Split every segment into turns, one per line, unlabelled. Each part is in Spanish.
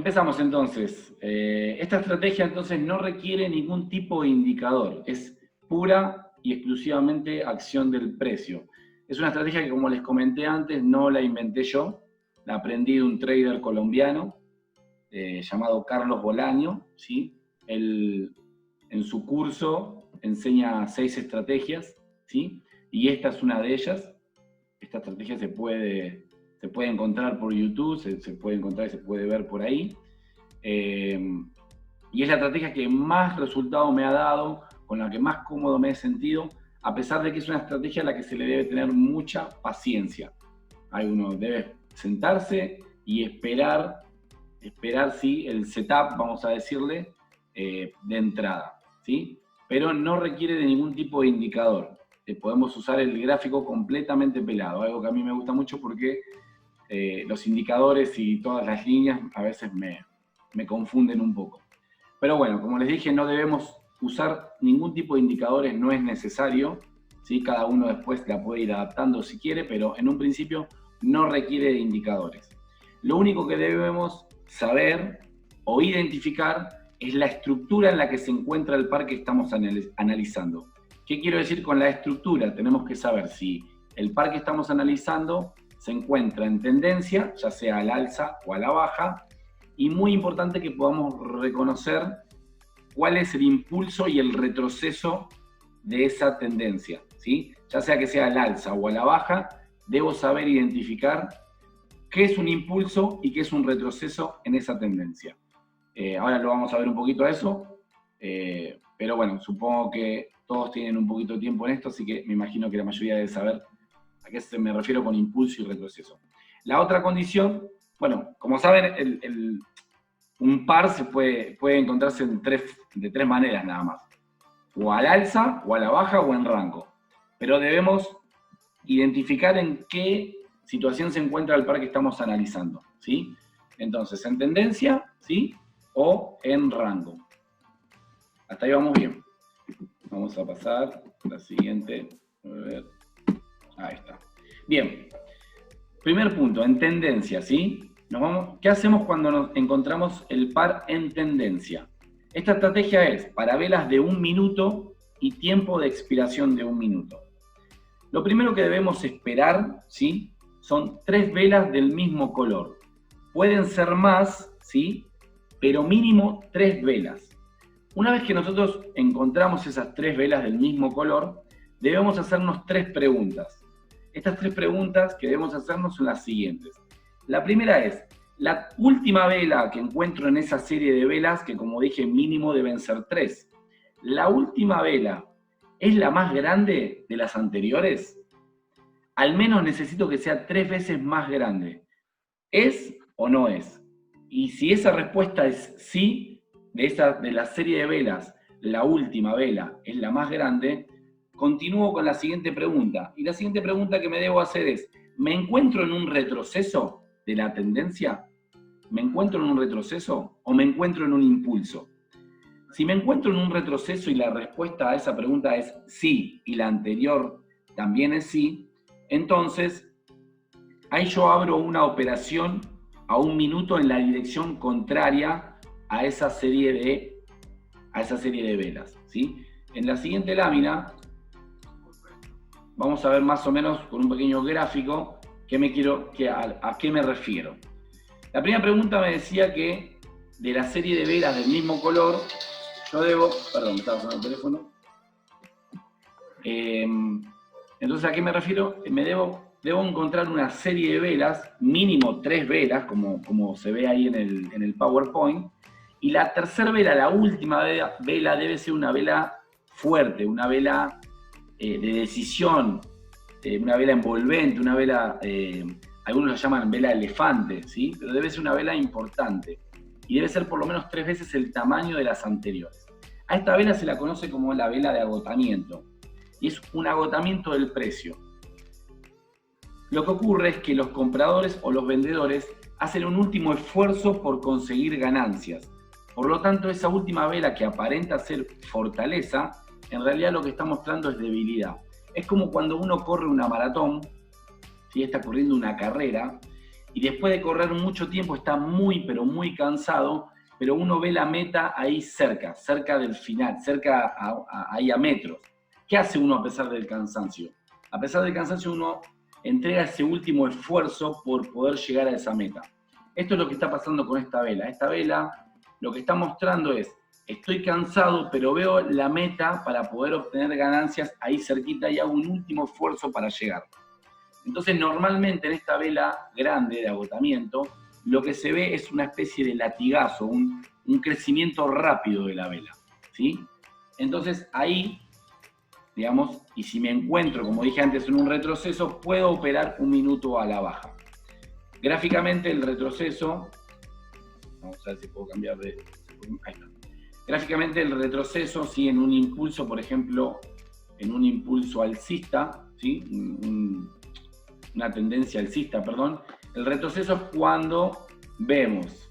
empezamos entonces. Esta estrategia entonces no requiere ningún tipo de indicador, es pura y exclusivamente acción del precio. Es una estrategia que, como les comenté antes, no la inventé yo, la aprendí de un trader colombiano llamado Carlos Bolaño, ¿sí? Él, en su curso enseña 6 estrategias, ¿sí? Y esta es una de ellas. Esta estrategia se puede encontrar por YouTube, se puede encontrar y se puede ver por ahí. Y es la estrategia que más resultado me ha dado, con la que más cómodo me he sentido, a pesar de que es una estrategia a la que se le debe tener mucha paciencia. Uno debe sentarse y esperar sí, el setup, vamos a decirle, de entrada, ¿sí? Pero no requiere de ningún tipo de indicador. Podemos usar el gráfico completamente pelado, algo que a mí me gusta mucho porque los indicadores y todas las líneas a veces me confunden un poco. Pero bueno, como les dije, no debemos usar ningún tipo de indicadores, no es necesario, ¿sí? Cada uno después la puede ir adaptando si quiere, pero en un principio no requiere de indicadores. Lo único que debemos saber o identificar es la estructura en la que se encuentra el par que estamos analizando. ¿Qué quiero decir con la estructura? Tenemos que saber si el par que estamos analizando se encuentra en tendencia, ya sea al alza o a la baja, y muy importante que podamos reconocer cuál es el impulso y el retroceso de esa tendencia, ¿sí? Ya sea que sea al alza o a la baja, debo saber identificar qué es un impulso y qué es un retroceso en esa tendencia. Ahora lo vamos a ver un poquito a eso, pero bueno, supongo que todos tienen un poquito de tiempo en esto, así que me imagino que la mayoría debe saber a qué me refiero con impulso y retroceso. La otra condición, bueno, como saben, un par se puede encontrarse de tres maneras nada más. O al alza, o a la baja, o en rango. Pero debemos identificar en qué situación se encuentra el par que estamos analizando, ¿sí? Entonces, en tendencia, ¿sí? O en rango. Hasta ahí vamos bien. Vamos a pasar a la siguiente. A ver. Ahí está. Bien. Primer punto, en tendencia, ¿sí? ¿Qué hacemos cuando nos encontramos el par en tendencia? Esta estrategia es para velas de 1 minuto y tiempo de expiración de 1 minuto. Lo primero que debemos esperar, ¿sí? Son 3 velas del mismo color. Pueden ser más, ¿sí? Pero mínimo 3 velas. Una vez que nosotros encontramos esas 3 velas del mismo color, debemos hacernos 3 preguntas. Estas 3 preguntas que debemos hacernos son las siguientes. La primera es, la última vela que encuentro en esa serie de velas, que como dije mínimo deben ser 3, ¿la última vela es la más grande de las anteriores? Al menos necesito que sea 3 veces más grande. ¿Es o no es? Y si esa respuesta es sí, de la serie de velas, la última vela es la más grande, continúo con la siguiente pregunta. Y la siguiente pregunta que me debo hacer es, ¿me encuentro en un retroceso de la tendencia? ¿Me encuentro en un retroceso o me encuentro en un impulso? Si me encuentro en un retroceso y la respuesta a esa pregunta es sí, y la anterior también es sí, entonces ahí yo abro una operación a 1 minuto en la dirección contraria a esa serie de velas, ¿sí? En la siguiente lámina vamos a ver más o menos con un pequeño gráfico a qué me refiero. La primera pregunta me decía que de la serie de velas del mismo color, yo debo... Perdón, me estaba sonando el teléfono. Entonces, ¿a qué me refiero? Debo encontrar una serie de velas, mínimo 3 velas, como se ve ahí en el PowerPoint, y la tercera vela, la última vela, debe ser una vela fuerte, una vela de decisión, una vela envolvente, una vela, algunos la llaman vela elefante, ¿sí? Pero debe ser una vela importante, y debe ser por lo menos 3 veces el tamaño de las anteriores. A esta vela se la conoce como la vela de agotamiento, y es un agotamiento del precio. Lo que ocurre es que los compradores o los vendedores hacen un último esfuerzo por conseguir ganancias. Por lo tanto, esa última vela que aparenta ser fortaleza, en realidad lo que está mostrando es debilidad. Es como cuando uno corre una maratón, ¿sí? Está corriendo una carrera, y después de correr mucho tiempo está muy, pero muy cansado, pero uno ve la meta ahí cerca del final, cerca ahí a metros. ¿Qué hace uno a pesar del cansancio? A pesar del cansancio uno entrega ese último esfuerzo por poder llegar a esa meta. Esto es lo que está pasando con esta vela. Esta vela lo que está mostrando es, estoy cansado, pero veo la meta para poder obtener ganancias ahí cerquita y hago un último esfuerzo para llegar. Entonces, normalmente en esta vela grande de agotamiento, lo que se ve es una especie de latigazo, un crecimiento rápido de la vela, ¿sí? Entonces, ahí, digamos, y si me encuentro, como dije antes, en un retroceso, puedo operar un minuto a la baja. Gráficamente, el retroceso, vamos a ver si puedo cambiar de... Ahí está. Gráficamente, el retroceso, ¿sí? En un impulso, por ejemplo, en un impulso alcista, ¿sí? Una tendencia alcista, perdón. El retroceso es cuando vemos,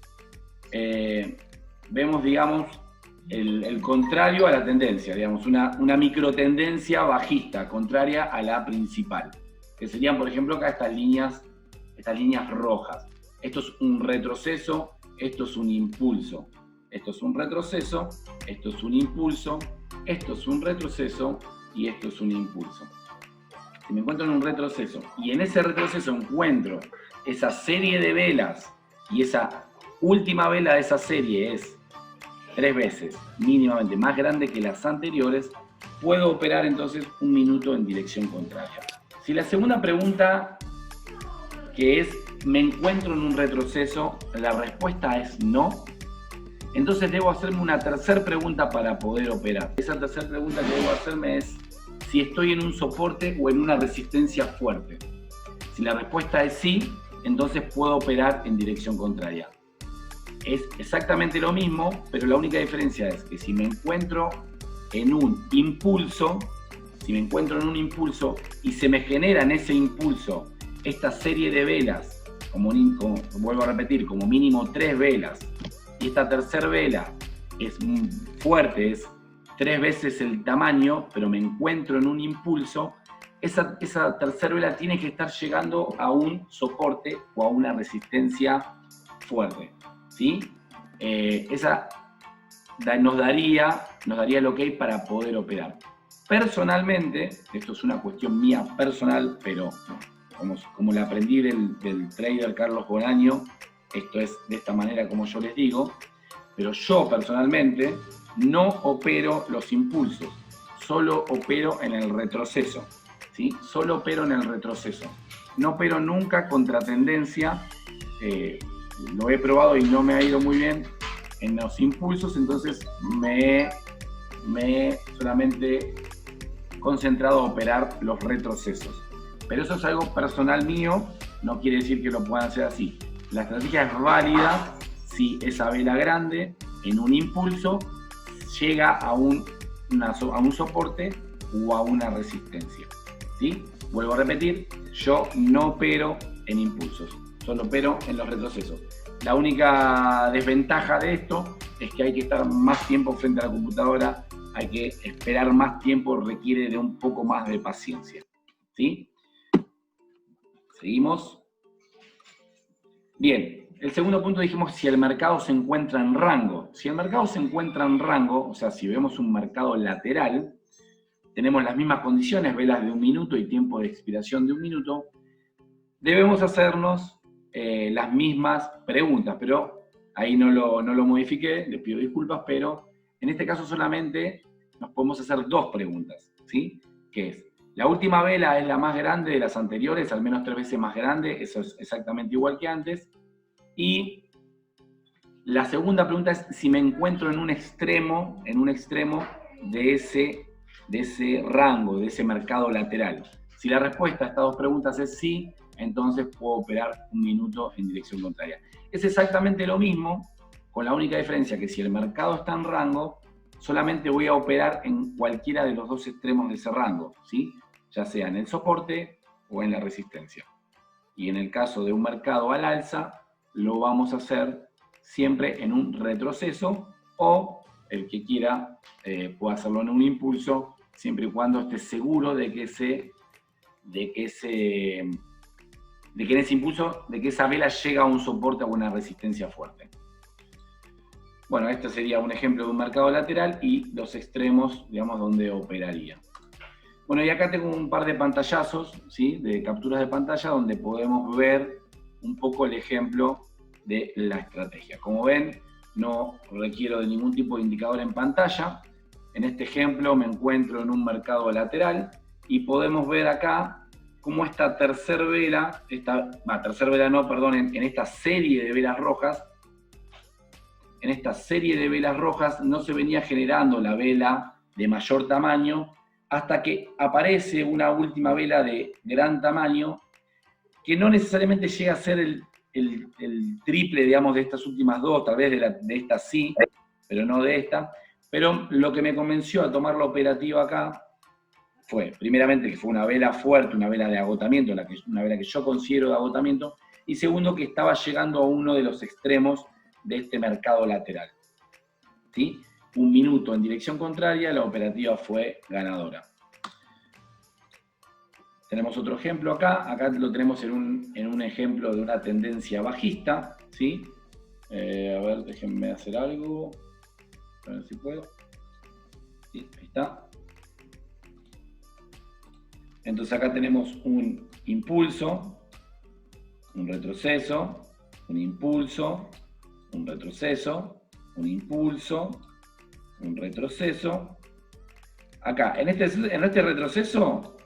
digamos, el contrario a la tendencia, digamos, una microtendencia bajista, contraria a la principal, que serían, por ejemplo, acá estas líneas rojas. Esto es un retroceso, esto es un impulso. Esto es un retroceso, esto es un impulso, esto es un retroceso y esto es un impulso. Si me encuentro en un retroceso y en ese retroceso encuentro esa serie de velas y esa última vela de esa serie es 3 veces mínimamente más grande que las anteriores, puedo operar entonces un minuto en dirección contraria. Si la segunda pregunta, que es, ¿me encuentro en un retroceso?, la respuesta es no, entonces debo hacerme una tercera pregunta para poder operar. Esa tercera pregunta que debo hacerme es si estoy en un soporte o en una resistencia fuerte. Si la respuesta es sí, entonces puedo operar en dirección contraria. Es exactamente lo mismo, pero la única diferencia es que si me encuentro en un impulso, y se me genera en ese impulso esta serie de velas, vuelvo a repetir, como mínimo 3 velas, y esta tercera vela es fuerte, es 3 veces el tamaño, pero me encuentro en un impulso, esa tercera vela tiene que estar llegando a un soporte o a una resistencia fuerte, ¿sí? Esa nos daría el ok para poder operar. Personalmente, esto es una cuestión mía personal, pero como la aprendí del trader Carlos Bolaño, esto es de esta manera como yo les digo, pero yo personalmente no opero los impulsos, solo opero en el retroceso, ¿sí? Solo opero en el retroceso. No opero nunca contra tendencia, lo he probado y no me ha ido muy bien en los impulsos, entonces me he solamente concentrado a operar los retrocesos. Pero eso es algo personal mío, no quiere decir que lo puedan hacer así. La estrategia es válida si esa vela grande en un impulso llega a un soporte o a una resistencia, ¿sí? Vuelvo a repetir, yo no opero en impulsos, solo opero en los retrocesos. La única desventaja de esto es que hay que estar más tiempo frente a la computadora, hay que esperar más tiempo, requiere de un poco más de paciencia, ¿sí? Seguimos. Bien, el segundo punto dijimos si el mercado se encuentra en rango. Si el mercado se encuentra en rango, o sea, si vemos un mercado lateral, tenemos las mismas condiciones, velas de 1 minuto y tiempo de expiración de 1 minuto, debemos hacernos las mismas preguntas, pero ahí no lo modifiqué, les pido disculpas, pero en este caso solamente nos podemos hacer 2 preguntas, ¿sí? Que es, la última vela es la más grande de las anteriores, al menos 3 veces más grande, eso es exactamente igual que antes. Y la segunda pregunta es si me encuentro en un extremo de ese rango, de ese mercado lateral. Si la respuesta a estas 2 preguntas es sí, entonces puedo operar 1 minuto en dirección contraria. Es exactamente lo mismo, con la única diferencia que si el mercado está en rango, solamente voy a operar en cualquiera de los 2 extremos de ese rango, ¿sí? Ya sea en el soporte o en la resistencia. Y en el caso de un mercado al alza, lo vamos a hacer siempre en un retroceso, o el que quiera puede hacerlo en un impulso, siempre y cuando esté seguro de que de que en ese impulso, de que esa vela llega a un soporte, a una resistencia fuerte. Bueno, este sería un ejemplo de un mercado lateral y los extremos, digamos, donde operaría. Bueno, y acá tengo un par de pantallazos, ¿sí? De capturas de pantalla donde podemos ver un poco el ejemplo de la estrategia. Como ven, no requiero de ningún tipo de indicador en pantalla. En este ejemplo me encuentro en un mercado lateral y podemos ver acá cómo esta tercera vela, en esta serie de velas rojas, no se venía generando la vela de mayor tamaño hasta que aparece una última vela de gran tamaño que no necesariamente llega a ser el triple, digamos, de estas últimas dos, tal vez de esta sí, pero no de esta. Pero lo que me convenció a tomar la operativa acá fue, primeramente, que fue una vela fuerte, una vela de agotamiento, una vela que yo considero de agotamiento, y segundo, que estaba llegando a uno de los extremos de este mercado lateral. ¿Sí? Un minuto en dirección contraria, la operativa fue ganadora. Tenemos otro ejemplo acá lo tenemos en un ejemplo de una tendencia bajista, ¿sí? A ver, déjenme hacer algo, a ver si puedo. Sí, ahí está. Entonces acá tenemos un impulso, un retroceso, un impulso, un retroceso, un impulso, un retroceso. Acá, en este retroceso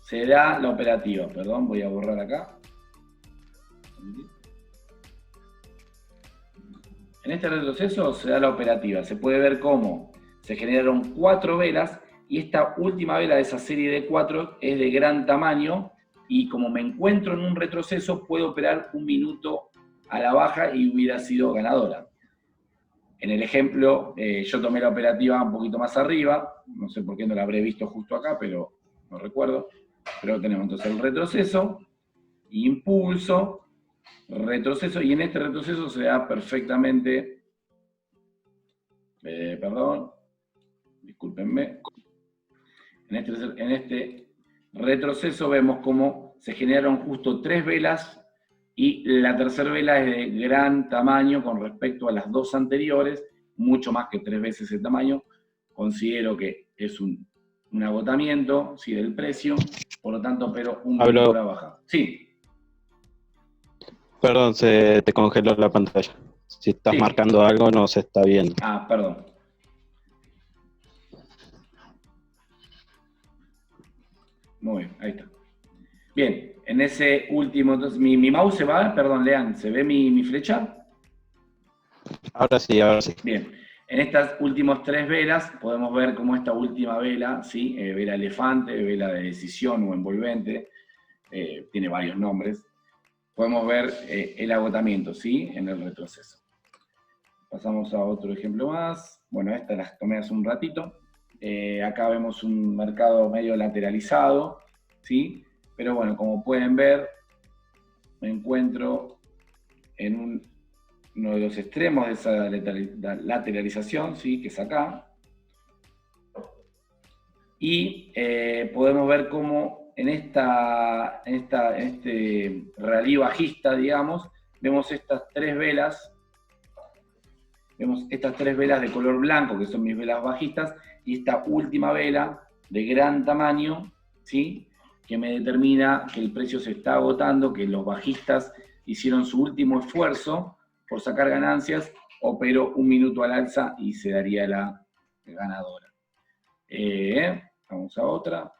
se da la operativa. Perdón, voy a borrar acá. En este retroceso se da la operativa. Se puede ver cómo se generaron 4 velas y esta última vela de esa serie de 4 es de gran tamaño y como me encuentro en un retroceso puedo operar un minuto a la baja y hubiera sido ganadora. En el ejemplo, yo tomé la operativa un poquito más arriba, no sé por qué no la habré visto justo acá, pero no recuerdo. Pero tenemos entonces el retroceso, impulso, retroceso, y en este retroceso se da perfectamente, perdón, discúlpenme, en este retroceso vemos cómo se generaron justo 3 velas y la tercera vela es de gran tamaño con respecto a las 2 anteriores, mucho más que 3 veces el tamaño. Considero que es un agotamiento, ¿sí?, del precio, por lo tanto, pero un minuto a la baja. Sí.
Perdón, se te congeló la pantalla. Si estás marcando algo, no se está viendo.
Ah, perdón. Muy bien, ahí está. Bien, en ese último, entonces, mi mouse se va, perdón, Lean, ¿se ve mi flecha?
Ahora sí, ahora sí.
Bien, en estas últimas 3 velas podemos ver cómo esta última vela, ¿sí? Vela elefante, vela de decisión o envolvente, tiene varios nombres. Podemos ver el agotamiento, ¿sí?, en el retroceso. Pasamos a otro ejemplo más. Bueno, estas las tomé hace un ratito. Acá vemos un mercado medio lateralizado, ¿sí? Pero bueno, como pueden ver, me encuentro en uno de los extremos de esa lateralización, ¿sí?, que es acá. Y podemos ver cómo en este rally bajista, digamos, vemos estas 3 velas. Vemos estas 3 velas de color blanco, que son mis velas bajistas, y esta última vela de gran tamaño, ¿sí?, que me determina que el precio se está agotando, que los bajistas hicieron su último esfuerzo por sacar ganancias, operó un minuto al alza y se daría la ganadora. Vamos a otra.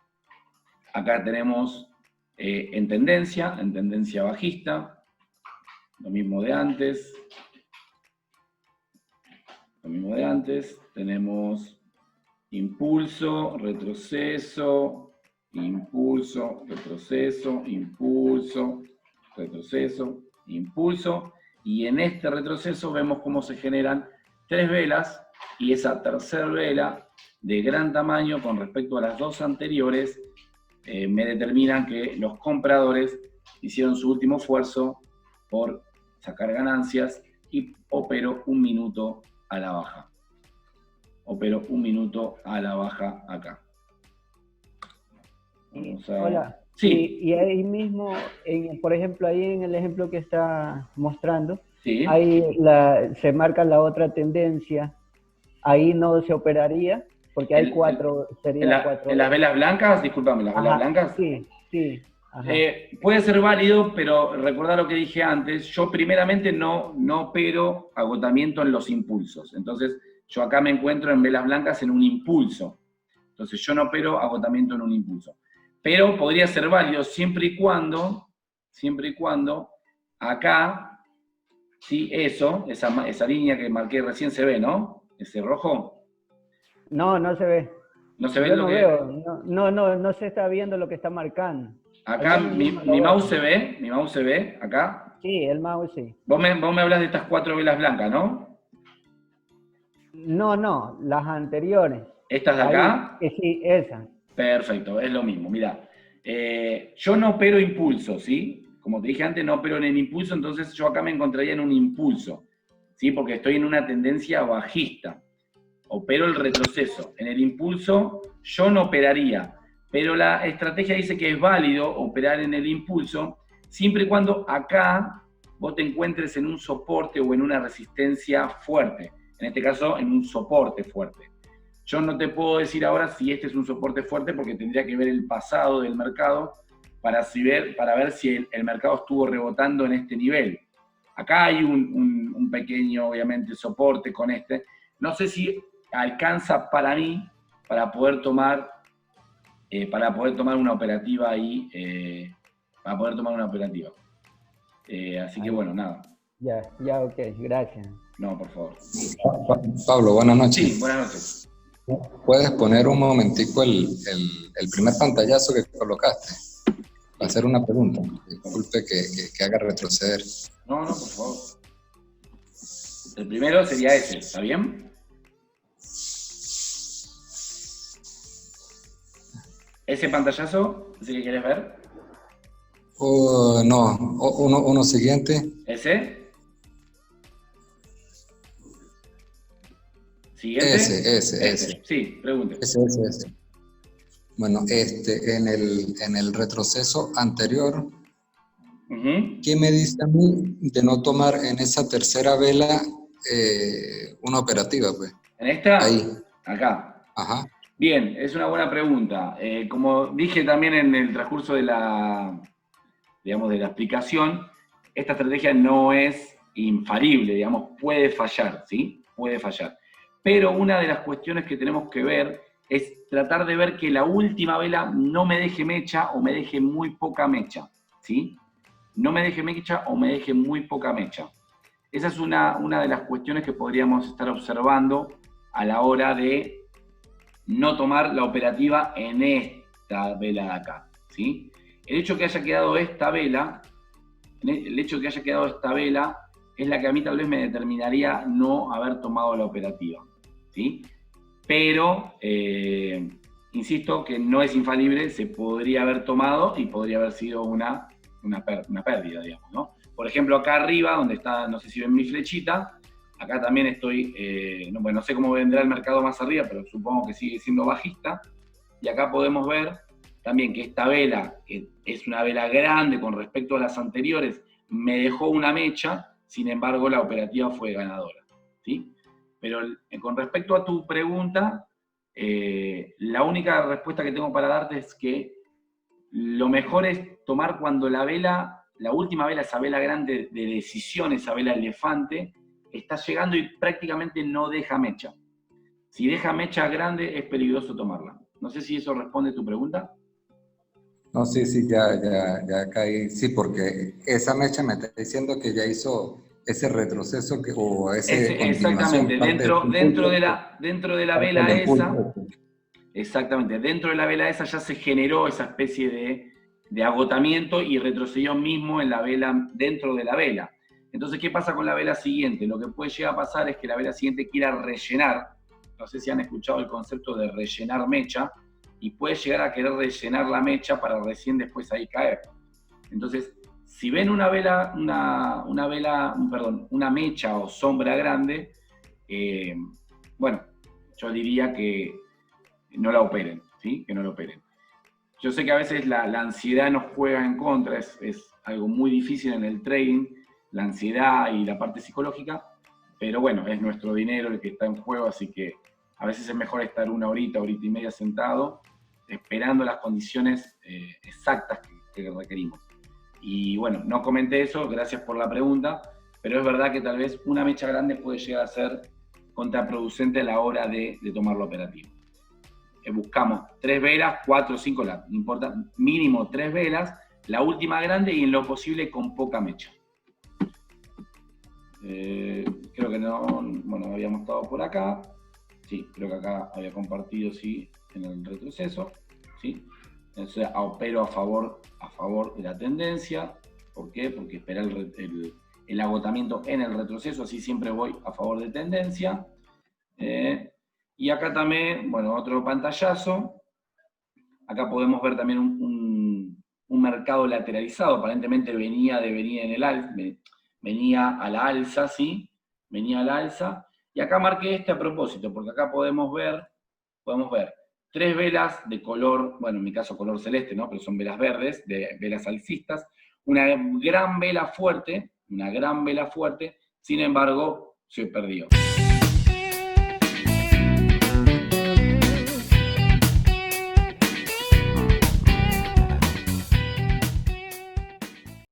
Acá tenemos en tendencia bajista, lo mismo de antes. Lo mismo de antes, tenemos impulso, retroceso, impulso, retroceso, impulso, retroceso, impulso, y en este retroceso vemos cómo se generan 3 velas, y esa tercera vela de gran tamaño con respecto a las 2 anteriores me determinan que los compradores hicieron su último esfuerzo por sacar ganancias y operó un minuto a la baja. Opero un minuto a la baja acá.
Hola.
Sí,
Y ahí mismo, por ejemplo, ahí en el ejemplo que está mostrando,
sí.
ahí se marca la otra tendencia, ahí no se operaría, porque hay
En,
cuatro, sería cuatro
en las
velas.
velas blancas, discúlpame, las velas
Ajá,
blancas.
sí, sí, ajá.
Puede ser válido, pero recuerda lo que dije antes, yo primeramente no opero agotamiento en los impulsos. Entonces, yo acá me encuentro en velas blancas en un impulso. Entonces, yo no opero agotamiento en un impulso. Pero podría ser válido siempre y cuando acá, sí, esa línea que marqué recién se ve, ¿no? Ese rojo.
No, no se ve.
No se ve
Yo
lo
no
que...
veo, no se está viendo lo que está marcando.
Acá
Yo mismo lo
mi mouse
veo.
se ve, mi mouse se ve, acá.
Sí, el mouse sí.
Vos me hablas de estas 4 velas blancas, ¿no?
No, las anteriores.
Estas de
Ahí,
acá,
sí, esa.
perfecto, es lo mismo. Mira, yo no opero impulso, ¿sí? Como te dije antes, no opero en el impulso, entonces yo acá me encontraría en un impulso, ¿sí? Porque estoy en una tendencia bajista. Opero el retroceso. En el impulso yo no operaría, pero la estrategia dice que es válido operar en el impulso siempre y cuando acá vos te encuentres en un soporte o en una resistencia fuerte. En este caso, en un soporte fuerte. Yo no te puedo decir ahora si este es un soporte fuerte porque tendría que ver el pasado del mercado para ver si el mercado estuvo rebotando en este nivel. Acá hay un pequeño, obviamente, soporte con este. No sé si alcanza para mí para poder tomar una operativa ahí, para poder tomar una operativa. Así que
Ahí.
bueno, nada.
Ya, ok, gracias.
No, por favor.
Pablo, buenas noches.
Sí, buenas noches.
¿Puedes poner un momentico el primer pantallazo que colocaste? Para hacer una pregunta. Disculpe que haga retroceder.
No, por favor. El primero sería ese, ¿está bien? ¿Ese pantallazo? ¿Ese que quieres ver?
No, uno siguiente.
¿Ese? ¿Siguiente?
Ese.
Sí, pregunte.
Ese. Bueno, en el retroceso anterior, ¿qué me dice a mí de no tomar en esa tercera vela una operativa, pues?
¿En esta?
Ahí.
Acá.
Ajá.
Bien, es una buena pregunta. Como dije también en el transcurso de la explicación, esta estrategia no es infalible, digamos, puede fallar, ¿sí? Puede fallar. Pero una de las cuestiones que tenemos que ver es tratar de ver que la última vela no me deje mecha o me deje muy poca mecha, ¿sí? No me deje mecha o me deje muy poca mecha. Esa es una de las cuestiones que podríamos estar observando a la hora de no tomar la operativa en esta vela de acá, ¿sí? El hecho que haya quedado esta vela es la que a mí tal vez me determinaría no haber tomado la operativa, ¿sí? Pero, insisto que no es infalible, se podría haber tomado y podría haber sido una pérdida, digamos, ¿no? Por ejemplo, acá arriba, donde está, no sé si ven mi flechita, acá también estoy, no sé cómo vendrá el mercado más arriba, pero supongo que sigue siendo bajista, y acá podemos ver también que esta vela, que es una vela grande con respecto a las anteriores, me dejó una mecha, sin embargo la operativa fue ganadora, ¿sí? Pero con respecto a tu pregunta, la única respuesta que tengo para darte es que lo mejor es tomar cuando la última vela, esa vela grande de decisión, esa vela elefante, está llegando y prácticamente no deja mecha. Si deja mecha grande, es peligroso tomarla. No sé si eso responde a tu pregunta.
No, sí, ya caí. Sí, porque esa mecha me está diciendo que ya hizo ese retroceso o ese continuación.
Exactamente, dentro de la vela esa, exactamente, dentro de la vela esa ya se generó esa especie de agotamiento y retrocedió mismo en la vela, dentro de la vela. Entonces, ¿qué pasa con la vela siguiente? Lo que puede llegar a pasar es que la vela siguiente quiera rellenar, no sé si han escuchado el concepto de rellenar mecha, y puede llegar a querer rellenar la mecha para recién después ahí caer. Entonces, si ven una mecha o sombra grande, bueno, yo diría que no la operen, ¿sí? Que no la operen. Yo sé que a veces la ansiedad nos juega en contra, es algo muy difícil en el trading, la ansiedad y la parte psicológica, pero bueno, es nuestro dinero el que está en juego, así que a veces es mejor estar una horita y media sentado, esperando las condiciones exactas que requerimos. Y bueno, no comenté eso, gracias por la pregunta, pero es verdad que tal vez una mecha grande puede llegar a ser contraproducente a la hora de tomar la operativa. Buscamos 3 velas, 4 o 5, no importa, mínimo 3 velas, la última grande y en lo posible con poca mecha. Creo que no, bueno, habíamos estado por acá, sí, creo que acá había compartido, sí, en el retroceso, sí. Entonces, opero a favor de la tendencia. ¿Por qué? Porque espera el agotamiento en el retroceso, así siempre voy a favor de tendencia. Y acá también, bueno, otro pantallazo. Acá podemos ver también un mercado lateralizado, aparentemente venía en el alza, venía a la alza, ¿sí? Venía a la alza. Y acá marqué este a propósito, porque acá podemos ver 3 velas de color, bueno, en mi caso color celeste, ¿no? Pero son velas verdes, de velas alcistas, una gran vela fuerte, sin embargo, se perdió.